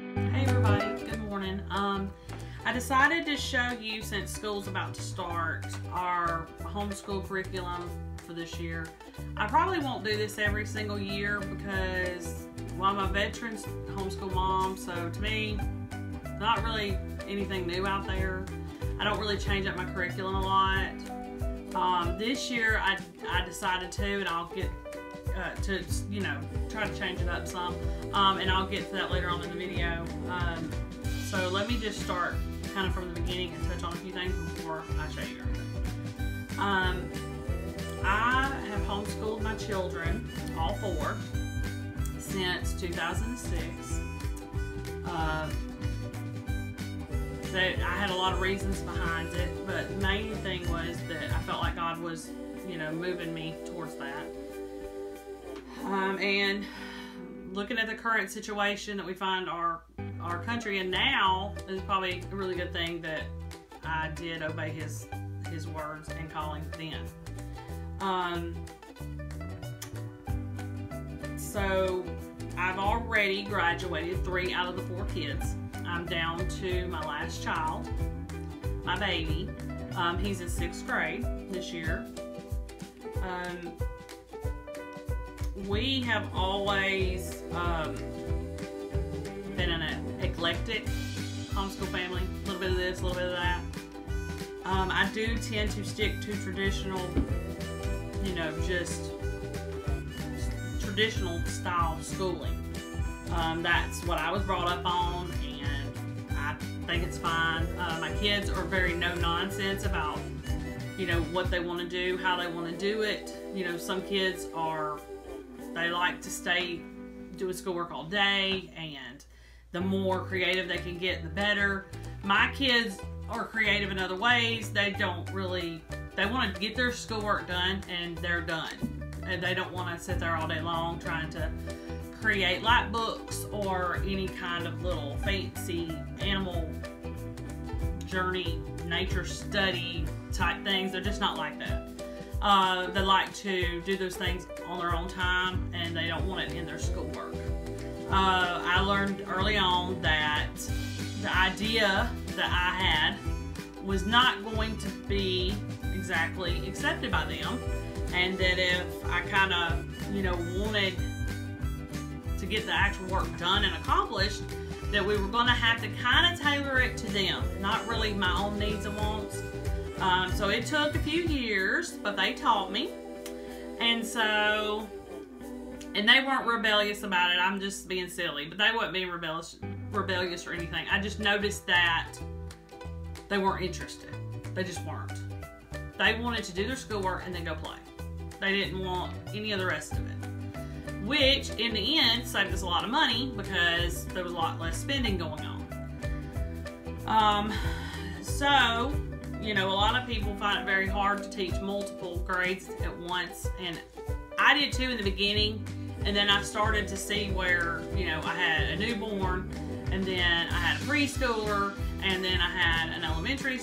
Hey everybody, good morning. I decided to show you, since school's about to start, our homeschool curriculum for this year. I probably won't do this every single year because, well, I'm a veteran homeschool mom, so to me, not really anything new out there. I don't really change up my curriculum a lot. This year I decided to, and I'll get to, try to change it up some, and I'll get to that later on in the video. So let me just start kind of from the beginning and touch on a few things before I show you everything. I have homeschooled my children, all four, since 2006. I had a lot of reasons behind it, but the main thing was that I felt like God was, moving me towards that. And looking at the current situation that we find our country in now, is probably a really good thing that I did obey his words and calling then. So I've already graduated 3 out of the 4 kids. I'm down to my last child, my baby. He's in 6th grade this year. We have always been an eclectic homeschool family. A little bit of this, a little bit of that. I do tend to stick to traditional, just traditional style schooling. That's what I was brought up on, and I think it's fine. My kids are very no-nonsense about, what they want to do, how they want to do it. Some kids they like to stay doing schoolwork all day, and the more creative they can get, the better. My kids are creative in other ways. They want to get their schoolwork done, and they're done. And they don't want to sit there all day long trying to create light books or any kind of little fancy animal journey, nature study type things. They're just not like that. They like to do those things on their own time, and they don't want it in their schoolwork. I learned early on that the idea that I had was not going to be exactly accepted by them, and that if I kind of, wanted to get the actual work done and accomplished, that we were going to have to kind of tailor it to them, not really my own needs and wants. So it took a few years, but they taught me. And they weren't rebellious about it. I'm just being silly, but they weren't being rebellious or anything. I just noticed that they weren't interested. They just weren't. They wanted to do their schoolwork and then go play. They didn't want any of the rest of it, which in the end saved us a lot of money because there was a lot less spending going on. So, a lot of people find it very hard to teach multiple grades at once, and I did too in the beginning, and then I started to see where, I had a newborn, and then I had a preschooler, and then I had an elementary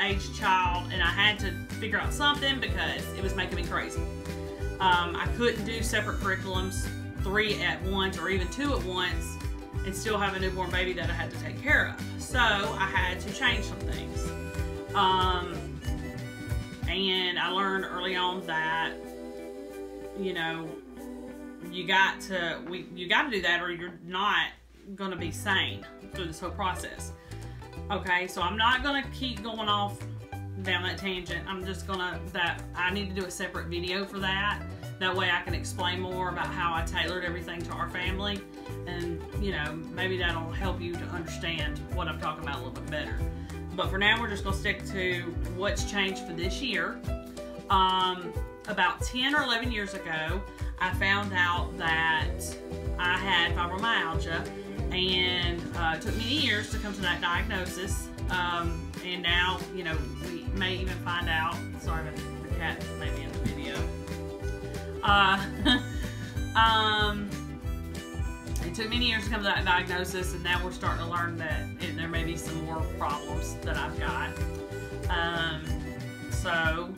age child, and I had to figure out something because it was making me crazy. I couldn't do separate curriculums, 3 at once or even 2 at once, and still have a newborn baby that I had to take care of. So I had to change some things. And I learned early on that, you got to do that, or you're not going to be sane through this whole process. Okay, so I'm not going to keep going off down that tangent. I'm just I need to do a separate video for that. That way I can explain more about how I tailored everything to our family, and maybe that'll help you to understand what I'm talking about a little bit better. But for now, we're just going to stick to what's changed for this year. About 10 or 11 years ago, I found out that I had fibromyalgia, and it took many years to come to that diagnosis. And now, we may even find out, sorry, the cat may be in the video. It took many years to come to that diagnosis, and now we're starting to learn that there may be some more problems that I've got. So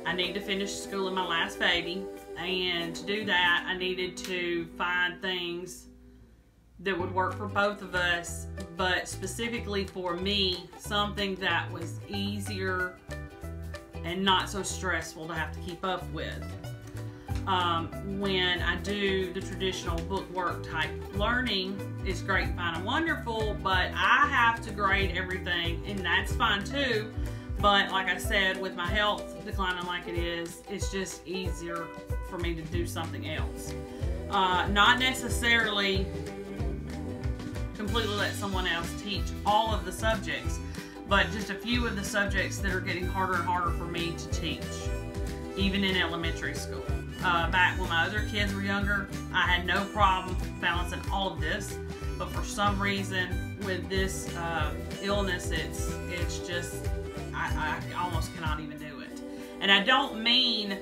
I need to finish schooling my last baby, and to do that I needed to find things that would work for both of us, but specifically for me, something that was easier and not so stressful to have to keep up with. When I do the traditional bookwork type learning, it's great and fine and wonderful, but I have to grade everything, and that's fine too. But like I said, with my health declining like it is, it's just easier for me to do something else. Not necessarily completely let someone else teach all of the subjects, but just a few of the subjects that are getting harder and harder for me to teach, even in elementary school. Back when my other kids were younger, I had no problem balancing all of this, but for some reason with this illness, it's just, I almost cannot even do it. And I don't mean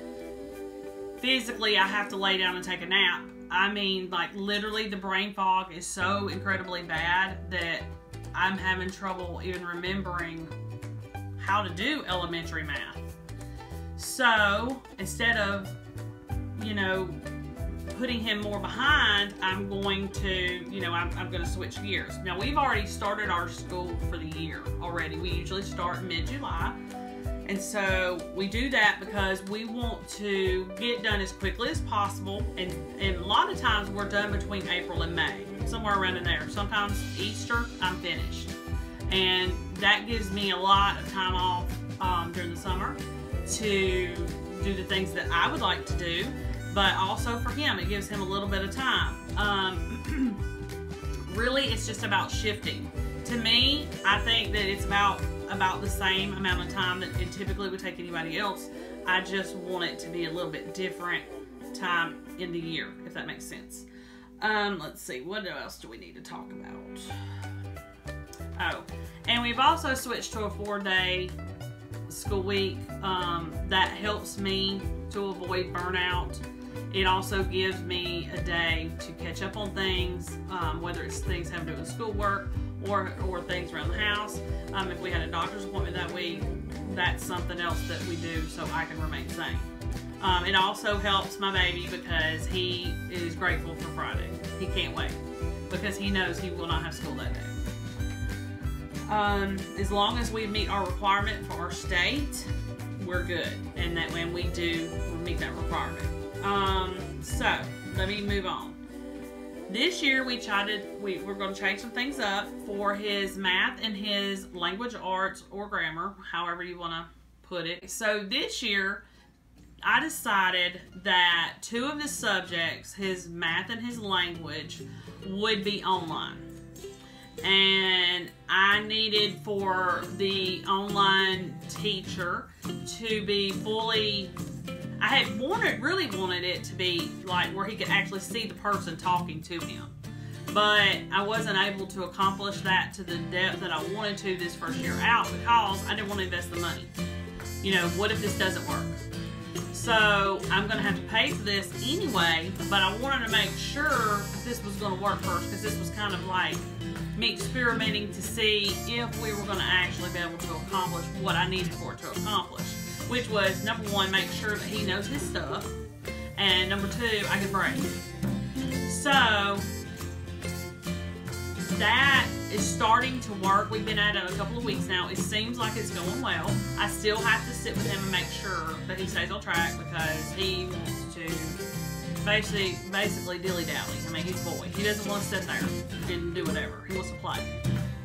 physically I have to lay down and take a nap. I mean, like, literally the brain fog is so incredibly bad that I'm having trouble even remembering how to do elementary math. So instead of, you know, putting him more behind, I'm going to, you know, I'm going to switch gears. Now, we've already started our school for the year already. We usually start mid-July. And so we do that because we want to get done as quickly as possible. And a lot of times we're done between April and May, somewhere around in there. Sometimes Easter, I'm finished. And that gives me a lot of time off during the summer to do the things that I would like to do. But also for him, it gives him a little bit of time. Really, it's just about shifting. To me, I think that it's about the same amount of time that it typically would take anybody else. I just want it to be a little bit different time in the year, if that makes sense. Let's see, what else do we need to talk about? Oh, and we've also switched to a 4-day school week. That helps me to avoid burnout. It also gives me a day to catch up on things, whether it's things having to do with schoolwork or things around the house. If we had a doctor's appointment that week, that's something else that we do so I can remain sane. It also helps my baby because he is grateful for Friday. He can't wait because he knows he will not have school that day. As long as we meet our requirement for our state, we're good. And that when we do, we meet that requirement. So let me move on. This year we're going to change some things up for his math and his language arts or grammar, however you want to put it. So this year I decided that 2 of the subjects, his math and his language, would be online. And I needed for the online teacher to be fully, I had really wanted it to be like where he could actually see the person talking to him. But I wasn't able to accomplish that to the depth that I wanted to this first year out because I didn't want to invest the money. You know, what if this doesn't work? So I'm going to have to pay for this anyway, but I wanted to make sure this was going to work first because this was kind of like me experimenting to see if we were going to actually be able to accomplish what I needed for it to accomplish, which was, number 1, make sure that he knows his stuff, and number 2, I can break. So that is starting to work. We've been at it a couple of weeks now. It seems like it's going well. I still have to sit with him and make sure that he stays on track because he wants to basically dilly-dally. I mean, he's a boy. He doesn't want to sit there and do whatever. He wants to play.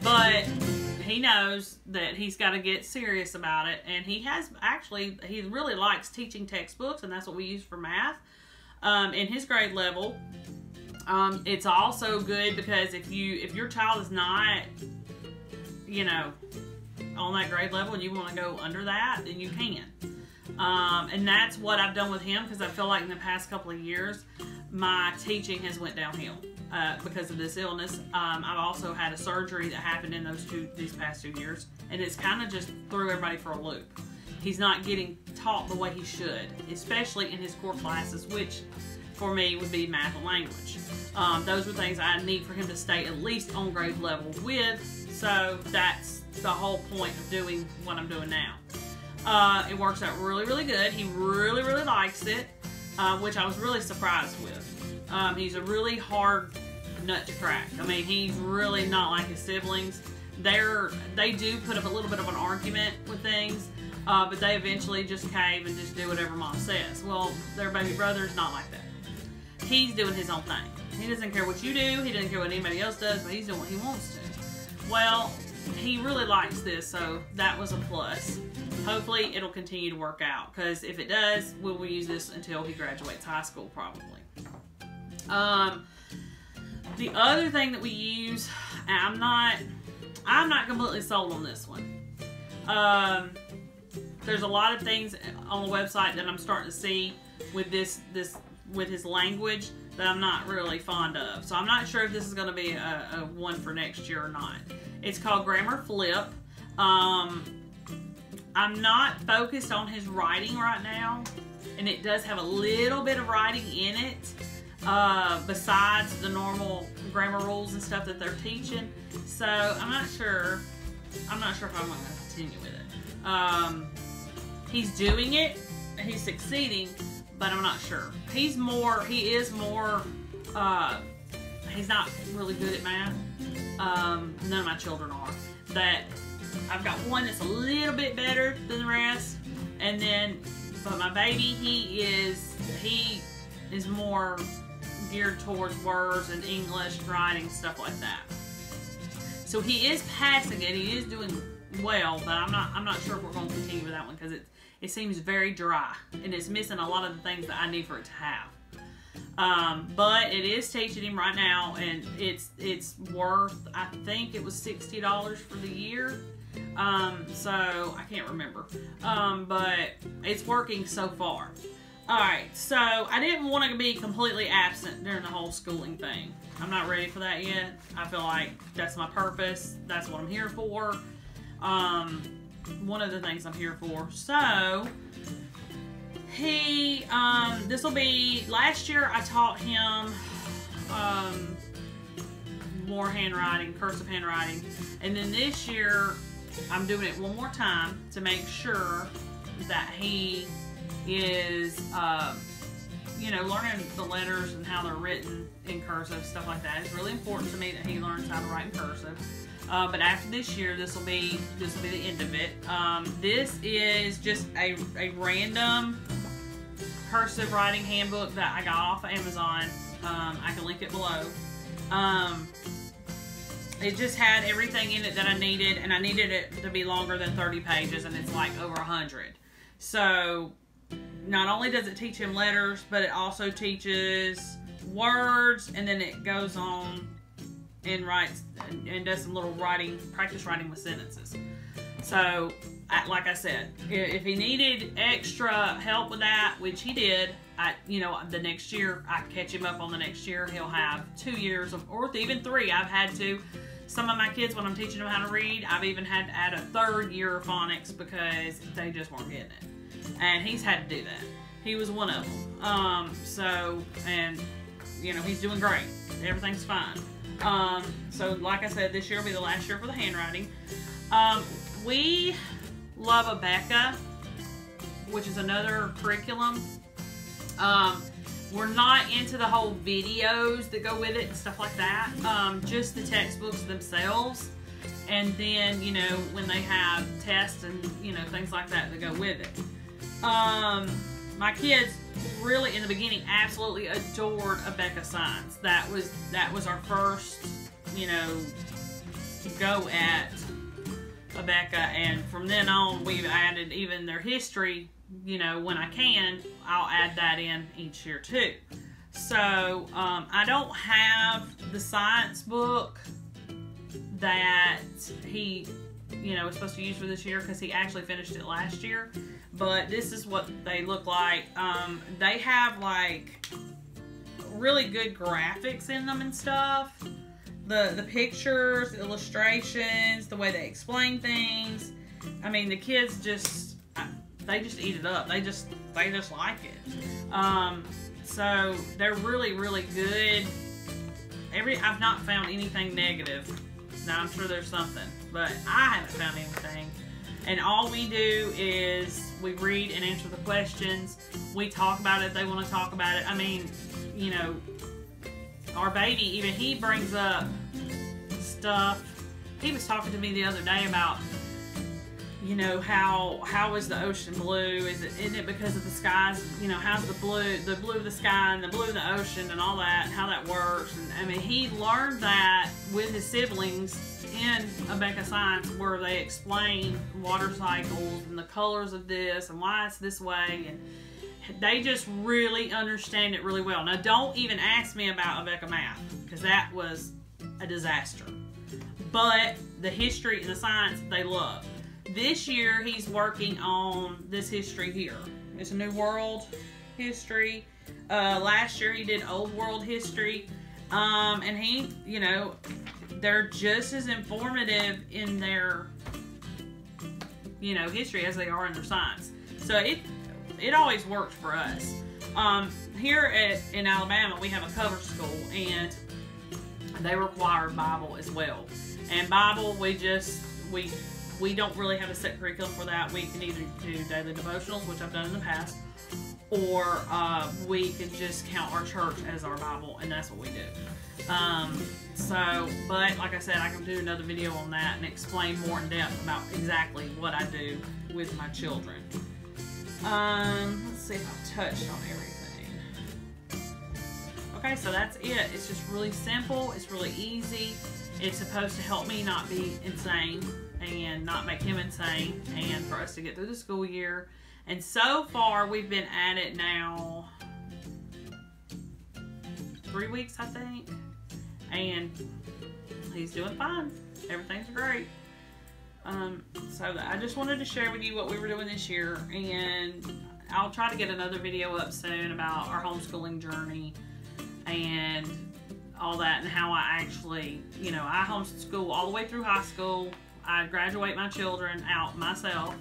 But he knows that he's got to get serious about it. And he really likes teaching textbooks, and that's what we use for math. In his grade level, it's also good because if your child is not, you know, on that grade level and you want to go under that, then you can. And that's what I've done with him because I feel like in the past couple of years, my teaching has went downhill because of this illness. I've also had a surgery that happened in these past 2 years, and it's kind of just threw everybody for a loop. He's not getting taught the way he should, especially in his core classes, which for me would be math and language. Those are things I need for him to stay at least on grade level with, so that's the whole point of doing what I'm doing now. It works out really, really good. He really, really likes it, which I was really surprised with. He's a really hard nut to crack. I mean, he's really not like his siblings. They do put up a little bit of an argument with things, but they eventually just cave and just do whatever mom says. Well, their baby brother's not like that. He's doing his own thing. He doesn't care what you do. He doesn't care what anybody else does, but he's doing what he wants to. Well, he really likes this, so that was a plus. Hopefully, it'll continue to work out, because if it does, we will use this until he graduates high school, probably. The other thing that we use, I'm not completely sold on this one. There's a lot of things on the website that I'm starting to see with with his language that I'm not really fond of. So I'm not sure if this is going to be a one for next year or not. It's called Grammar Flip. I'm not focused on his writing right now, and it does have a little bit of writing in it, besides the normal grammar rules and stuff that they're teaching. So I'm not sure if I'm going to continue with it. He's doing it, he's succeeding, but I'm not sure. He is more, he's not really good at math. None of my children are. That I've got one that's a little bit better than the rest, and then, but my baby, he is more geared towards words and English, writing, stuff like that. So he is passing it, he is doing well, but I'm not sure if we're going to continue with that one, because it seems very dry, and it's missing a lot of the things that I need for it to have. But it is teaching him right now, and it's worth, I think it was $60 for the year. So I can't remember. But it's working so far. Alright, so I didn't want to be completely absent during the whole schooling thing. I'm not ready for that yet. I feel like that's my purpose. That's what I'm here for. One of the things I'm here for. So this will be, last year I taught him more handwriting, cursive handwriting, and then this year I'm doing it one more time to make sure that he is learning the letters and how they're written in cursive, stuff like that. It's really important to me that he learns how to write in cursive. But after this year, this will be the end of it. This is just a random cursive writing handbook that I got off of Amazon. I can link it below. It just had everything in it that I needed, and I needed it to be longer than 30 pages, and it's like over 100. So not only does it teach him letters, but it also teaches words, and then it goes on and writes and does some little practice writing with sentences. So, like I said, if he needed extra help with that, which he did, the next year, I catch him up on the next year. He'll have 2 years or even 3. I've had to. Some of my kids, when I'm teaching them how to read, I've even had to add a 3rd year of phonics because they just weren't getting it. And he's had to do that. He was one of them. He's doing great. Everything's fine. So like I said, this year will be the last year for the handwriting. We love Abeka, which is another curriculum. We're not into the whole videos that go with it and stuff like that. Just the textbooks themselves. And then, when they have tests and, things like that that go with it. My kids really, in the beginning, absolutely adored Abeka Science. That was our first, go at Abeka, and from then on, we've added even their history. When I can, I'll add that in each year too. So I don't have the science book that he was supposed to use for this year, because he actually finished it last year. But this is what they look like. They have like really good graphics in them and stuff. The pictures, the illustrations, the way they explain things. I mean, the kids they just eat it up. They just like it. So they're really, really good. I've not found anything negative. Now I'm sure there's something, but I haven't found anything. And all we do is we read and answer the questions. We talk about it if they want to talk about it. I mean, our baby, even he brings up stuff. He was talking to me the other day about, you know, how is the ocean blue? Isn't it because of the skies? You know, how's the blue of the sky and the blue of the ocean and all that, and how that works. And I mean, he learned that with his siblings in Abeka Science, where they explain water cycles and the colors of this and why it's this way, and they just really understand it really well. Now, don't even ask me about Abeka Math, because that was a disaster. But the history and the science they love. This year, he's working on this history here. It's a New World history. Last year, he did Old World history. And he, you know, they're just as informative in their, you know, history as they are in their science. So it always works for us. Here in Alabama, we have a cover school, and they require Bible as well. And Bible, we don't really have a set curriculum for that. We can either do daily devotionals, which I've done in the past, or we can just count our church as our Bible, and that's what we do. But like I said, I can do another video on that and explain more in depth about exactly what I do with my children. Let's see if I've touched on everything. Okay, so that's it. It's just really simple. It's really easy. It's supposed to help me not be insane and not make him insane, and for us to get through the school year. And so far, we've been at it now 3 weeks, I think, and he's doing fine. Everything's great. So I just wanted to share with you what we were doing this year, and I'll try to get another video up soon about our homeschooling journey and all that, and how I actually, you know, I homeschool all the way through high school. I graduate my children out myself,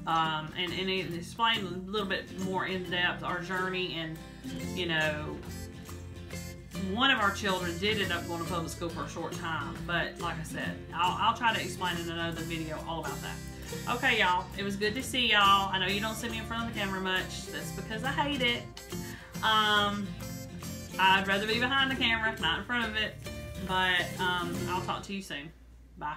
and explain a little bit more in depth our journey. And, you know, one of our children did end up going to public school for a short time, but like I said, I'll try to explain in another video all about that. Okay, y'all, it was good to see y'all. I know you don't see me in front of the camera much. That's because I hate it. I'd rather be behind the camera, not in front of it. But I'll talk to you soon. Bye.